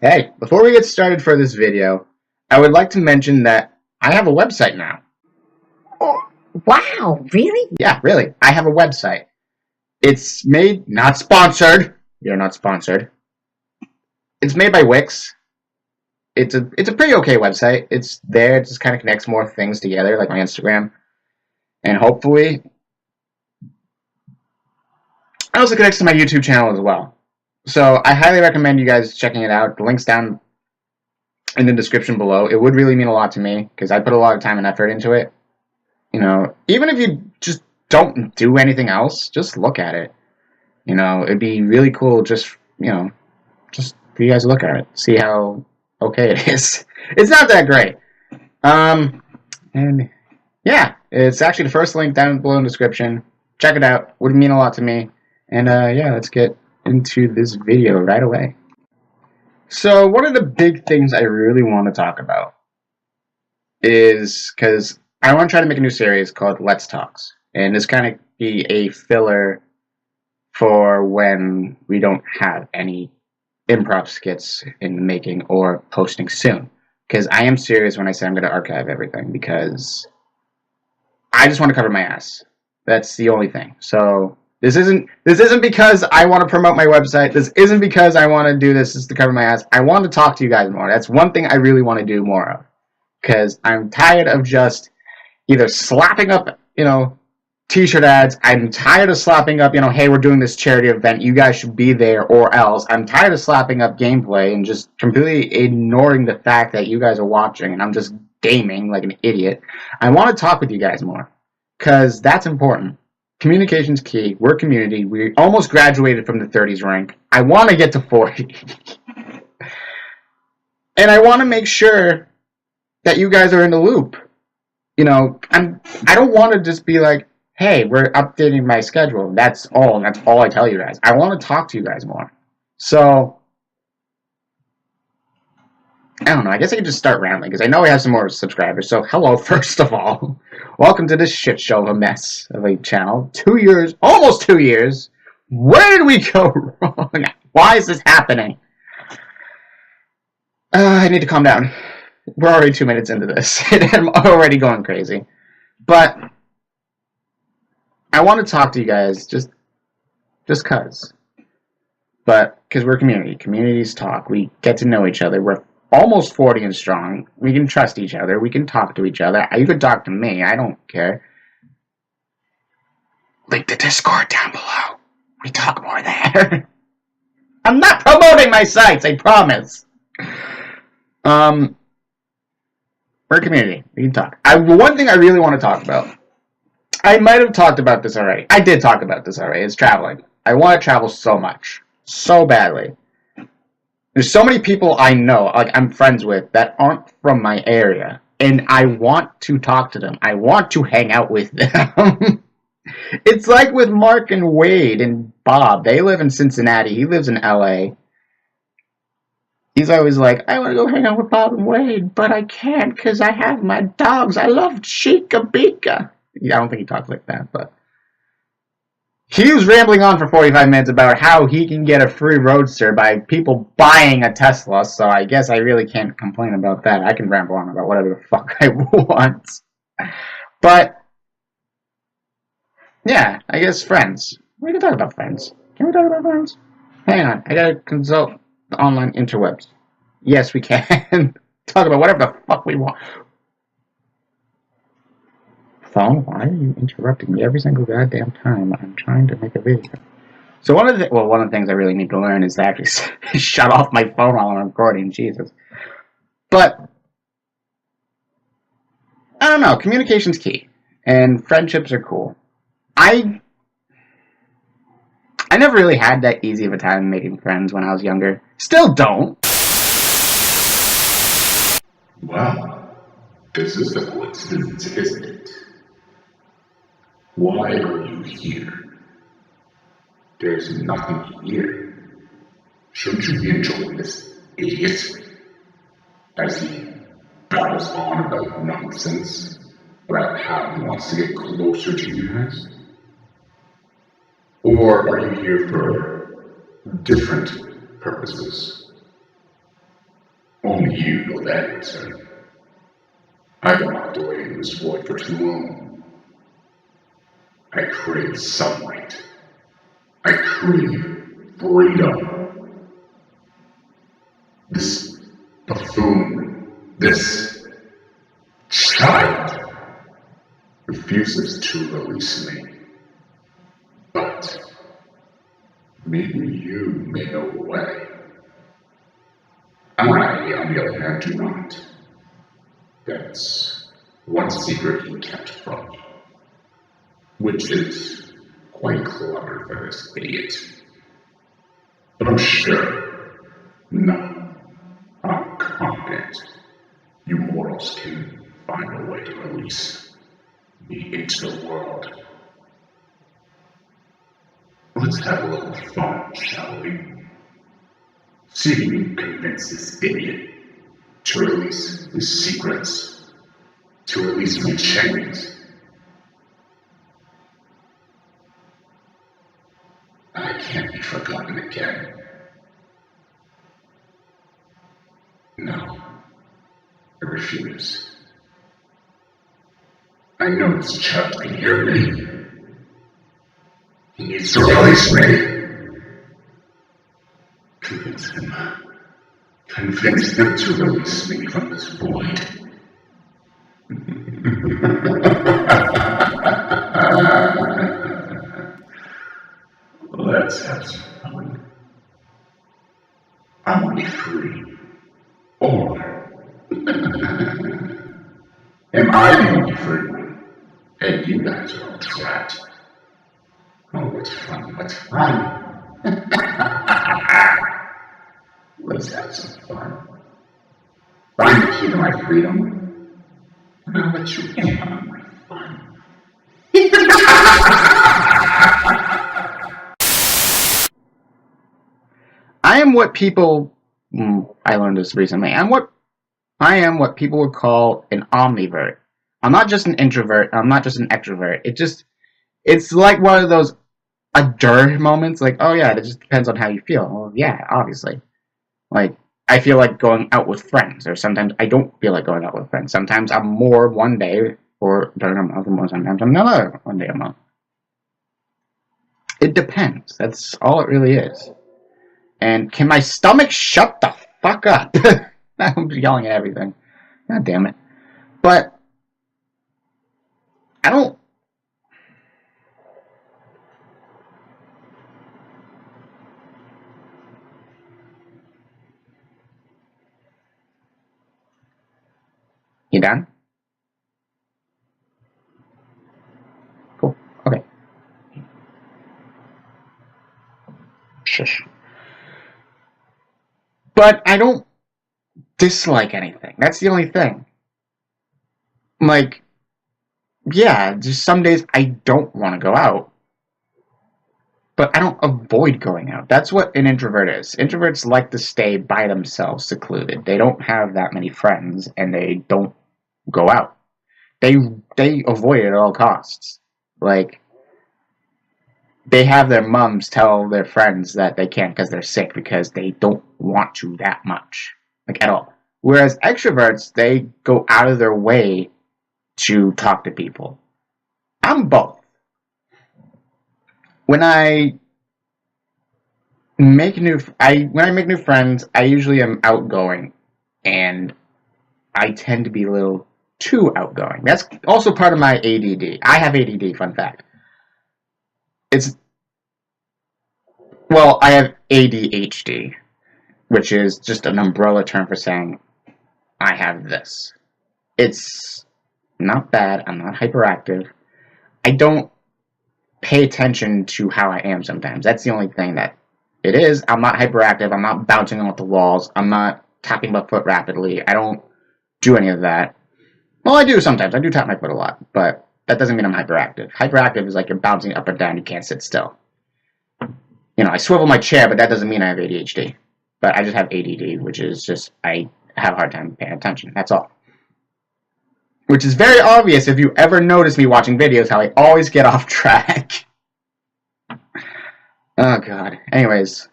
Hey, before we get started for this video, I would like to mention that I have a website now. Oh, wow, really? Yeah, really, I have a website. It's made, not sponsored. You're not sponsored. It's made by Wix. It's a pretty okay website. It's there. It just kind of connects more things together, like my Instagram, and hopefully, it also connects to my YouTube channel as well. So I highly recommend you guys checking it out. The link's down in the description below. It would really mean a lot to me because I put a lot of time and effort into it. You know, even if you just don't do anything else, just look at it. You know, it'd be really cool just for you guys to look at it, see how okay it is. It's not that great. And yeah, it's actually the first link down below in the description. Check it out. Would mean a lot to me. And yeah, let's get into this video right away. So one of the big things I really want to talk about is because I want to try to make a new series called Let's Talks. And this kind of be a filler for when we don't have any improv skits in the making or posting soon. Because I am serious when I say I'm going to archive everything because I just want to cover my ass. That's the only thing. So this isn't because I want to promote my website. This isn't because I want to do this just to cover my ass. I want to talk to you guys more. That's one thing I really want to do more of. Because I'm tired of just either slapping up, t-shirt ads. I'm tired of slapping up, hey, we're doing this charity event. You guys should be there or else. I'm tired of slapping up gameplay and just completely ignoring the fact that you guys are watching and I'm just gaming like an idiot. I want to talk with you guys more because that's important. Communication's key. We're a community. We almost graduated from the 30s rank. I want to get to 40. And I want to make sure that you guys are in the loop. I don't want to just be like, hey, we're updating my schedule. That's all I tell you guys. I want to talk to you guys more. So, I don't know. I guess I could just start rambling because I know we have some more subscribers. So, hello, first of all. Welcome to this shit show of a mess of a channel. 2 years, almost 2 years. Where did we go wrong? Why is this happening? I need to calm down. We're already 2 minutes into this, and I'm already going crazy. But I want to talk to you guys just cause. But because we're a community. Communities talk. We get to know each other. We're almost 40 and strong. We can trust each other. We can talk to each other. You could talk to me. I don't care. Link the Discord down below. We talk more there. I'm not promoting my sites, I promise. We're a community. We can talk. One thing I really want to talk about. I might have talked about this already. I did talk about this already. It's traveling. I want to travel so much. So badly. There's so many people I know, like I'm friends with, that aren't from my area. And I want to talk to them. I want to hang out with them. It's like with Mark and Wade and Bob. They live in Cincinnati. He lives in LA. He's always like, I want to go hang out with Bob and Wade, but I can't because I have my dogs. I love Chica Bika. Yeah, I don't think he talks like that, but he was rambling on for 45 minutes about how he can get a free roadster by people buying a Tesla, so I guess I really can't complain about that. I can ramble on about whatever the fuck I want. But, yeah, I guess friends. We can talk about friends. Can we talk about friends? Hang on, I gotta consult the online interwebs. Yes, we can. Talk about whatever the fuck we want. Phone, why are you interrupting me every single goddamn time I'm trying to make a video? So one of the things I really need to learn is to actually shut off my phone while I'm recording. Jesus. But I don't know. Communication's key, and friendships are cool. I never really had that easy of a time making friends when I was younger. Still don't. Wow, this is a coincidence, isn't it? Why are you here? There's nothing here. Shouldn't you be enjoying this idiot? As he babbles on about nonsense, about how he wants to get closer to you guys? Or are you here for different purposes? Only you know that answer. I've been locked away in this void for too long. I crave sunlight. I crave freedom. This buffoon, this child, refuses to release me. But maybe you may know the way. I, on the other hand, do not. That's one secret he kept from me, which is quite clever for this idiot. But I'm sure, no, I'm confident you mortals can find a way to release me into the world. Let's have a little fun, shall we? See if you can convince this idiot to release his secrets, to release my chains. I can't be forgotten again. No, I refuse. I know this child can hear me. He needs to release me. Convince him. Convince him to release me from this void. Let's have some fun. I want to be free. Or am I the only free one? And you guys are all trapped. Oh, what's fun? What's fun? Let's have some fun. Find the key to my freedom, and I'll let you in on my fun. I am what people. I learned this recently. I am what people would call an omnivert. I'm not just an introvert. I'm not just an extrovert. It's like one of those moments. Like, oh yeah, it just depends on how you feel. Well, yeah, obviously. Like, I feel like going out with friends, or sometimes I don't feel like going out with friends. Sometimes I'm more one day, or during a month, and sometimes I'm another one day a month. It depends. That's all it really is. And can my stomach shut the fuck up? I'm yelling at everything. God damn it. But I don't. You done? Cool. Okay. Shush. But I don't dislike anything. That's the only thing. Like, yeah, just some days I don't want to go out. But I don't avoid going out. That's what an introvert is. Introverts like to stay by themselves, secluded. They don't have that many friends, and they don't go out. They avoid it at all costs. Like, they have their mums tell their friends that they can't because they're sick because they don't want to that much. Like, at all. Whereas extroverts, they go out of their way to talk to people. I'm both. When I make new friends, I usually am outgoing, and I tend to be a little too outgoing. That's also part of my ADD. I have ADD, fun fact. I have ADHD, which is just an umbrella term for saying I have this. It's not bad. I'm not hyperactive. I don't pay attention to how I am sometimes. That's the only thing that it is. I'm not hyperactive. I'm not bouncing off the walls. I'm not tapping my foot rapidly. I don't do any of that. Well, I do sometimes. I do tap my foot a lot, but that doesn't mean I'm hyperactive. Hyperactive is like you're bouncing up and down. You can't sit still. You know, I swivel my chair, but that doesn't mean I have ADHD. But I just have ADD, which is just I have a hard time paying attention. That's all. Which is very obvious if you ever notice me watching videos, how I always get off track. Oh, God. Anyways.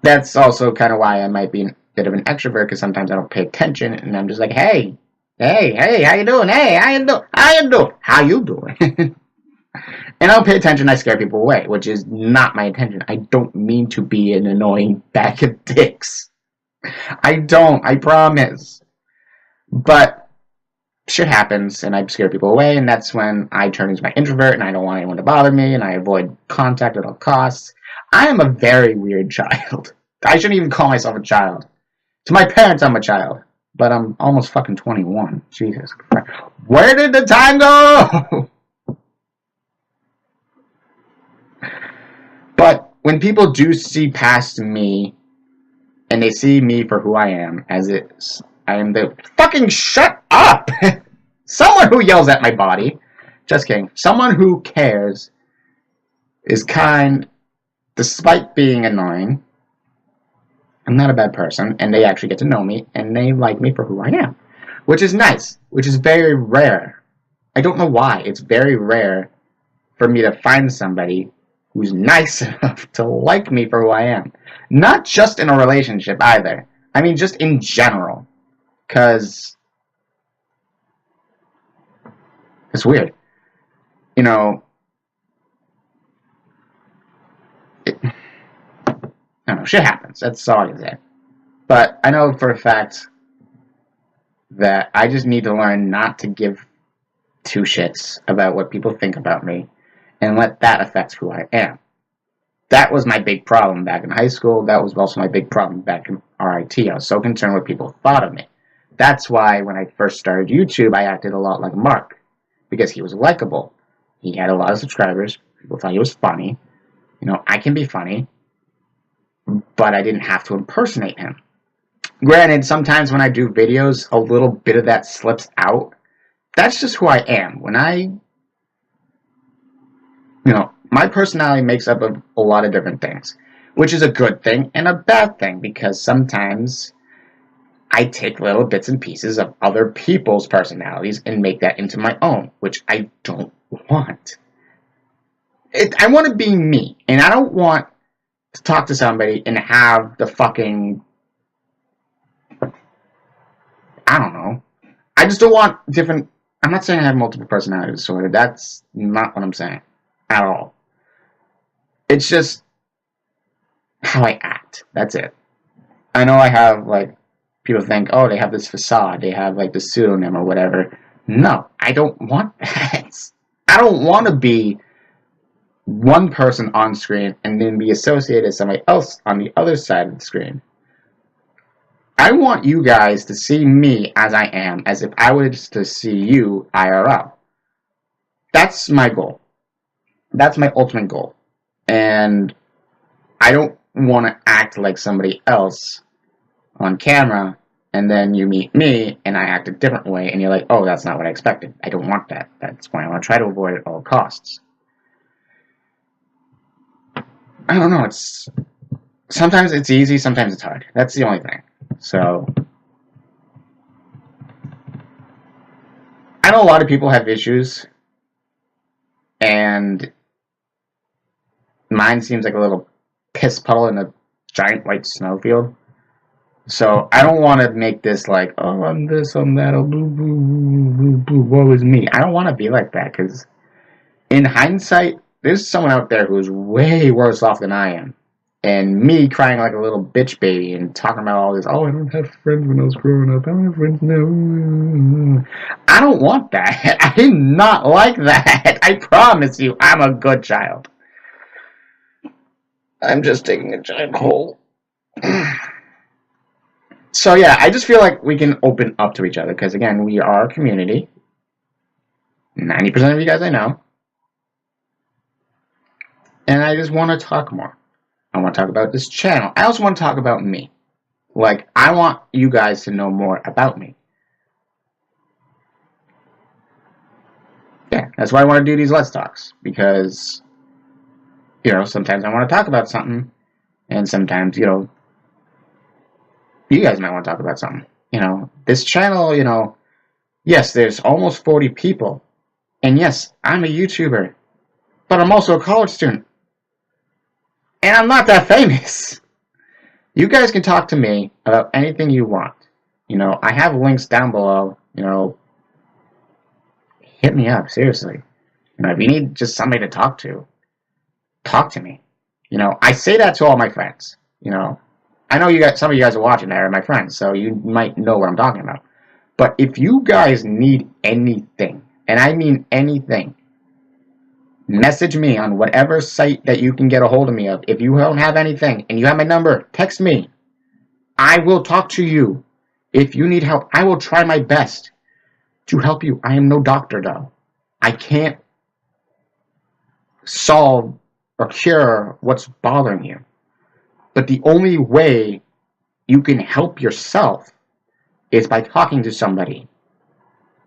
that's also kind of why I might be a bit of an extrovert, because sometimes I don't pay attention, and I'm just like, hey, how you doing? Hey, how you doing? And I don't pay attention, I scare people away, which is not my intention. I don't mean to be an annoying bag of dicks. I don't, I promise. But shit happens, and I scare people away, and that's when I turn into my introvert, and I don't want anyone to bother me, and I avoid contact at all costs. I am a very weird child. I shouldn't even call myself a child. To my parents, I'm a child. But I'm almost fucking 21. Jesus Christ. Where did the time go? But when people do see past me, and they see me for who I am, I am the fucking shut up! Someone who yells at my body. Just kidding. Someone who cares, is kind, despite being annoying. I'm not a bad person, and they actually get to know me, and they like me for who I am. Which is nice, which is very rare. I don't know why. It's very rare for me to find somebody who's nice enough to like me for who I am. Not just in a relationship either. I mean, just in general. Because it's weird. You know, I don't know, shit happens. That's all I can say. But I know for a fact that I just need to learn not to give two shits about what people think about me and let that affect who I am. That was my big problem back in high school. That was also my big problem back in RIT. I was so concerned what people thought of me. That's why when I first started YouTube, I acted a lot like Mark. Because he was likable. He had a lot of subscribers. People thought he was funny. You know, I can be funny. But I didn't have to impersonate him. Granted, sometimes when I do videos, a little bit of that slips out. That's just who I am. When my personality makes up of a lot of different things. Which is a good thing and a bad thing. Because sometimes I take little bits and pieces of other people's personalities and make that into my own. Which I don't want. I want to be me. And I don't want to talk to somebody and have the fucking... I don't know. I just don't want different... I'm not saying I have multiple personality disorder. That's not what I'm saying. At all. It's just how I act. That's it. I know I have, like... People think, oh, they have this facade. They have, like, this pseudonym or whatever. No, I don't want that. I don't want to be one person on screen and then be associated with somebody else on the other side of the screen. I want you guys to see me as I am, as if I was to see you IRL. That's my goal. That's my ultimate goal. And I don't want to act like somebody else on camera, and then you meet me, and I act a different way, and you're like, oh, that's not what I expected. I don't want that. That's why I want to try to avoid it at all costs. I don't know, sometimes it's easy, sometimes it's hard. That's the only thing. So, I know a lot of people have issues, and mine seems like a little piss puddle in a giant white snowfield. So, I don't want to make this like, oh, I'm this, I'm that, oh, boo, boo, boo, boo, boo, woe is me. I don't want to be like that, because in hindsight, there's someone out there who's way worse off than I am. And me crying like a little bitch baby and talking about all this, oh, I don't have friends when I was growing up. I don't have friends now. I don't want that. I'm not like that. I promise you, I'm a good child. I'm just taking a giant hole. So yeah, I just feel like we can open up to each other. Because again, we are a community. 90% of you guys I know. And I just want to talk more. I want to talk about this channel. I also want to talk about me. Like, I want you guys to know more about me. Yeah, that's why I want to do these Let's Talks. Because, you know, sometimes I want to talk about something. And sometimes, you know, you guys might want to talk about something. You know, this channel, you know, yes, there's almost 40 people. And yes, I'm a YouTuber. But I'm also a college student. And I'm not that famous. You guys can talk to me about anything you want. You know, I have links down below. You know, hit me up, seriously. You know, if you need just somebody to talk to me. You know, I say that to all my friends. You know, I know you guys, some of you guys are watching that are my friends, so you might know what I'm talking about. But if you guys need anything, and I mean anything, message me on whatever site that you can get a hold of me of. If you don't have anything and you have my number, text me. I will talk to you. If you need help, I will try my best to help you. I am no doctor, though. I can't solve or cure what's bothering you. But the only way you can help yourself is by talking to somebody.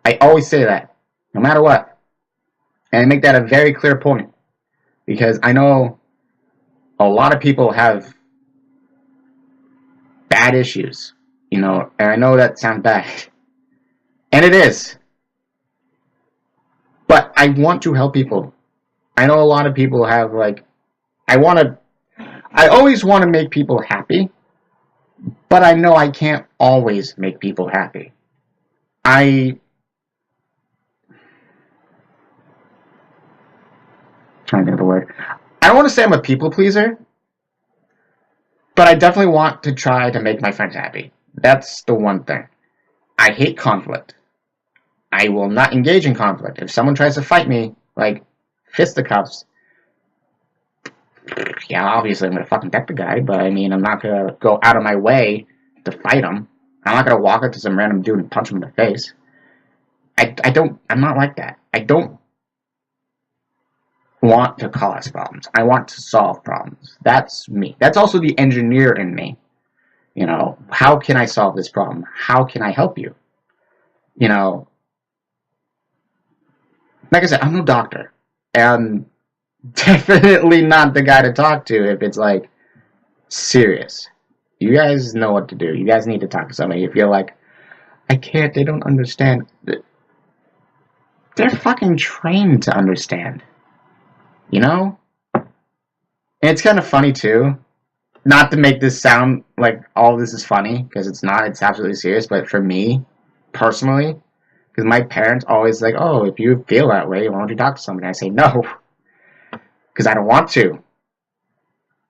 I always say that, no matter what. And I make that a very clear point. Because I know a lot of people have bad issues, you know, and I know that sounds bad. And it is. But I want to help people. I know a lot of people have, like, I always want to make people happy, but I know I can't always make people happy. Trying to think of the word. I don't want to say I'm a people pleaser, but I definitely want to try to make my friends happy. That's the one thing. I hate conflict. I will not engage in conflict. If someone tries to fight me, like fisticuffs, yeah, obviously I'm gonna fucking deck the guy, but I mean, I'm not gonna go out of my way to fight him. I'm not gonna walk up to some random dude and punch him in the face. I'm not like that. I don't want to cause problems. I want to solve problems. That's me. That's also the engineer in me. You know, how can I solve this problem? How can I help you? You know, like I said, I'm no doctor. And definitely not the guy to talk to if it's like serious. You guys know what to do. You guys need to talk to somebody. If you're like, I can't, they don't understand. They're fucking trained to understand. You know? And it's kind of funny too. Not to make this sound like all of this is funny, because it's not, it's absolutely serious, but for me, personally, because my parents always like, oh, if you feel that way, why don't you talk to somebody? I say no. Because I don't want to.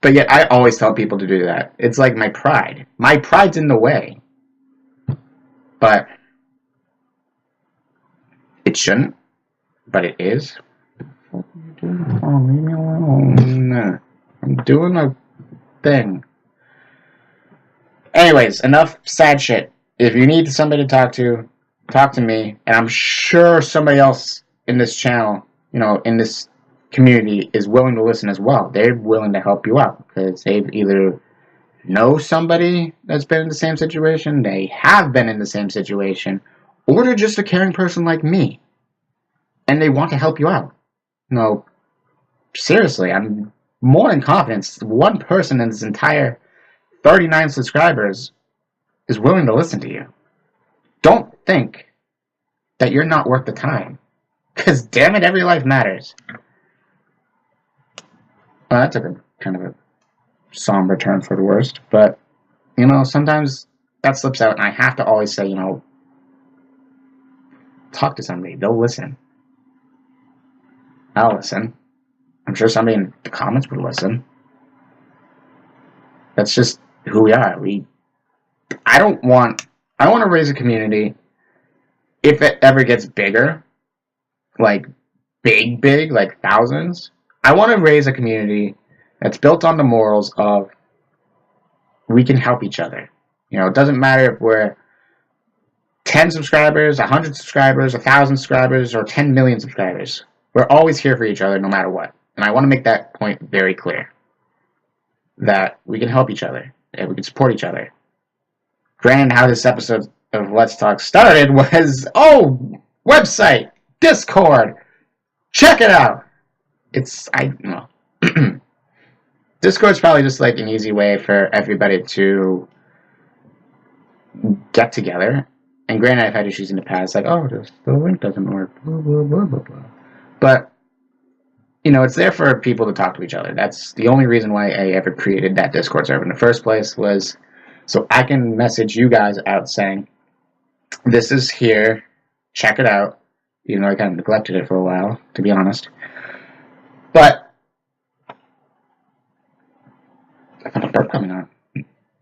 But yet I always tell people to do that. It's like my pride. My pride's in the way. But it shouldn't. But it is. Oh, leave me alone. I'm doing a thing. Anyways, enough sad shit. If you need somebody to talk to me. And I'm sure somebody else in this channel, you know, in this community is willing to listen as well. They're willing to help you out because they've either know somebody that's been in the same situation, they have been in the same situation, or they're just a caring person like me and they want to help you out. No, seriously, I'm more than confident one person in this entire 39 subscribers is willing to listen to you. Don't think that you're not worth the time, because damn it, every life matters. Well, that took a kind of a somber turn for the worst, but, you know, sometimes that slips out, and I have to always say, you know, talk to somebody. They'll listen. I'll listen. I'm sure somebody in the comments would listen. That's just who we are. I want to raise a community, if it ever gets bigger, like big, like thousands, I want to raise a community that's built on the morals of we can help each other. You know, it doesn't matter if we're 10 subscribers, 100 subscribers, 1,000 subscribers, or 10 million subscribers. We're always here for each other no matter what. And I want to make that point very clear. That we can help each other. And we can support each other. Granted, how this episode of Let's Talk started was, oh, website, Discord, check it out. Discord's probably just like an easy way for everybody to get together. And granted, I've had issues in the past, like, oh, the link doesn't work, blah, blah, blah, blah, blah. But it's there for people to talk to each other. That's the only reason why I ever created that Discord server in the first place, was so I can message you guys out saying, this is here, check it out. I kind of neglected it for a while, to be honest. But I found a burp coming on.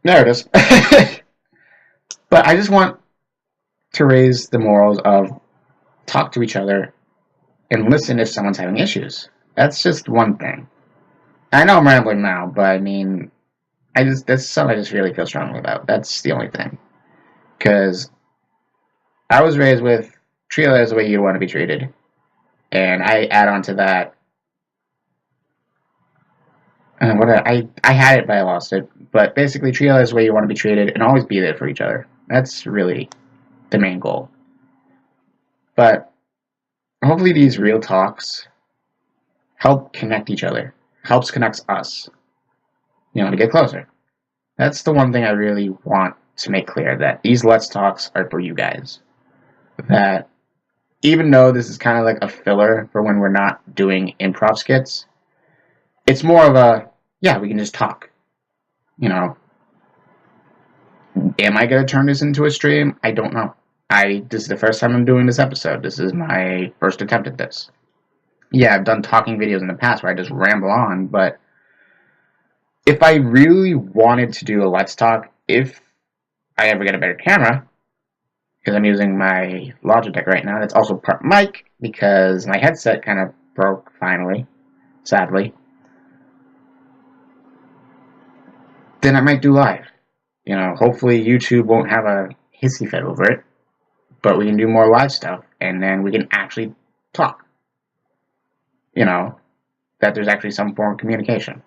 There it is. But I just want to raise the morals of talk to each other and listen if someone's having issues. That's just one thing. I know I'm rambling now, but I mean, that's something I just really feel strongly about. That's the only thing. Because I was raised with treat others the way you want to be treated. And I add on to that. I had it, but I lost it. But basically, treat others the way you want to be treated and always be there for each other. That's really the main goal. But hopefully these real talks help connect each other. Helps connect us, to get closer. That's the one thing I really want to make clear, that these Let's Talks are for you guys. That even though this is kind of like a filler for when we're not doing improv skits, it's more of a, yeah, we can just talk. Am I going to turn this into a stream? I don't know. This is the first time I'm doing this episode. This is my first attempt at this. Yeah, I've done talking videos in the past where I just ramble on, but if I really wanted to do a Let's Talk, if I ever get a better camera, because I'm using my Logitech right now, that's also part mic, because my headset kind of broke finally, sadly, then I might do live. Hopefully YouTube won't have a hissy fit over it, but we can do more live stuff, and then we can actually talk. That there's actually some form of communication.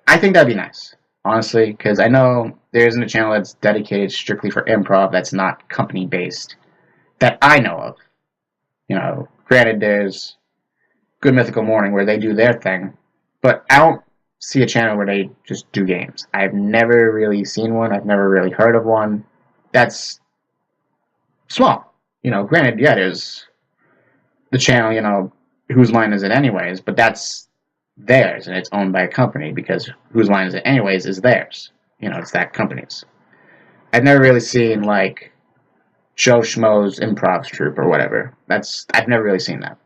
I think that'd be nice, honestly, because I know there isn't a channel that's dedicated strictly for improv that's not company-based, that I know of. Granted, there's Good Mythical Morning where they do their thing, but I don't see a channel where they just do games. I've never really seen one. I've never really heard of one. That's small. Granted, yeah, there's the channel, Whose Line Is It Anyways, but that's theirs, and it's owned by a company, because Whose Line Is It Anyways is theirs. It's that company's. I've never really seen, like, Joe Schmo's improv troupe or whatever. I've never really seen that.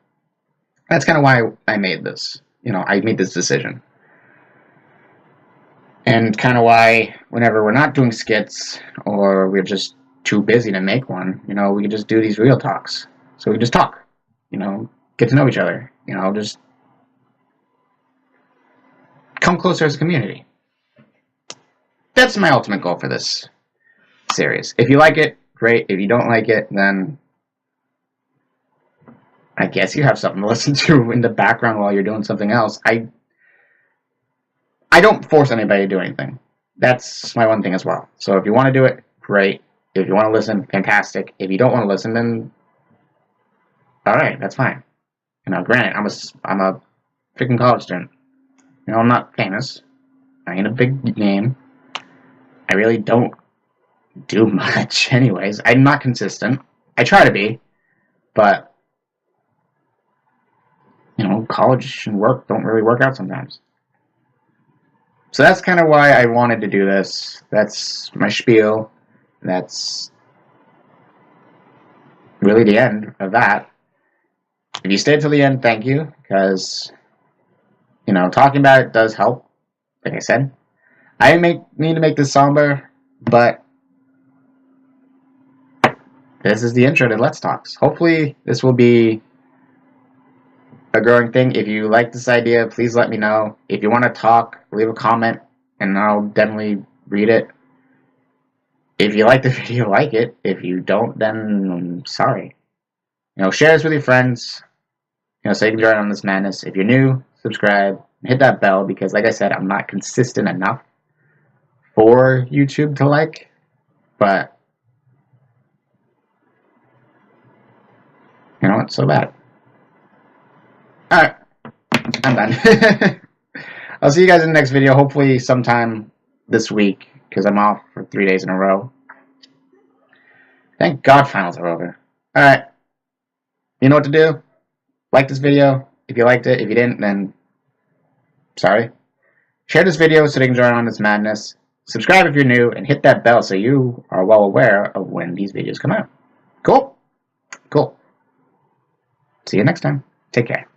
That's kind of why I made this. I made this decision. And kind of why, whenever we're not doing skits, or we're just too busy to make one, we can just do these real talks. So we can just talk, get to know each other, just come closer as a community. That's my ultimate goal for this series. If you like it, great. If you don't like it, then I guess you have something to listen to in the background while you're doing something else. I don't force anybody to do anything. That's my one thing as well. So if you want to do it, great. If you want to listen, fantastic. If you don't want to listen, then alright, that's fine. Granted, I'm a freaking college student. I'm not famous. I ain't a big name. I really don't do much anyways. I'm not consistent. I try to be, but college and work don't really work out sometimes. So that's kind of why I wanted to do this. That's my spiel. That's really the end of that. If you stayed till the end, thank you, because talking about it does help. Like I said, I didn't mean to make this somber, but this is the intro to Let's Talks. Hopefully, this will be a growing thing. If you like this idea, please let me know. If you want to talk, leave a comment, and I'll definitely read it. If you like the video, like it. If you don't, then I'm sorry. Share this with your friends, so you can join on this madness. If you're new, subscribe, hit that bell, because like I said, I'm not consistent enough for YouTube to like, but it's so bad. Alright, I'm done. I'll see you guys in the next video, hopefully sometime this week, because I'm off for 3 days in a row. Thank God finals are over. Alright, you know what to do. Like this video if you liked it. If you didn't, then sorry. Share this video so they can join on this madness. Subscribe if you're new, and hit that bell so you are well aware of when these videos come out. Cool? Cool. See you next time. Take care.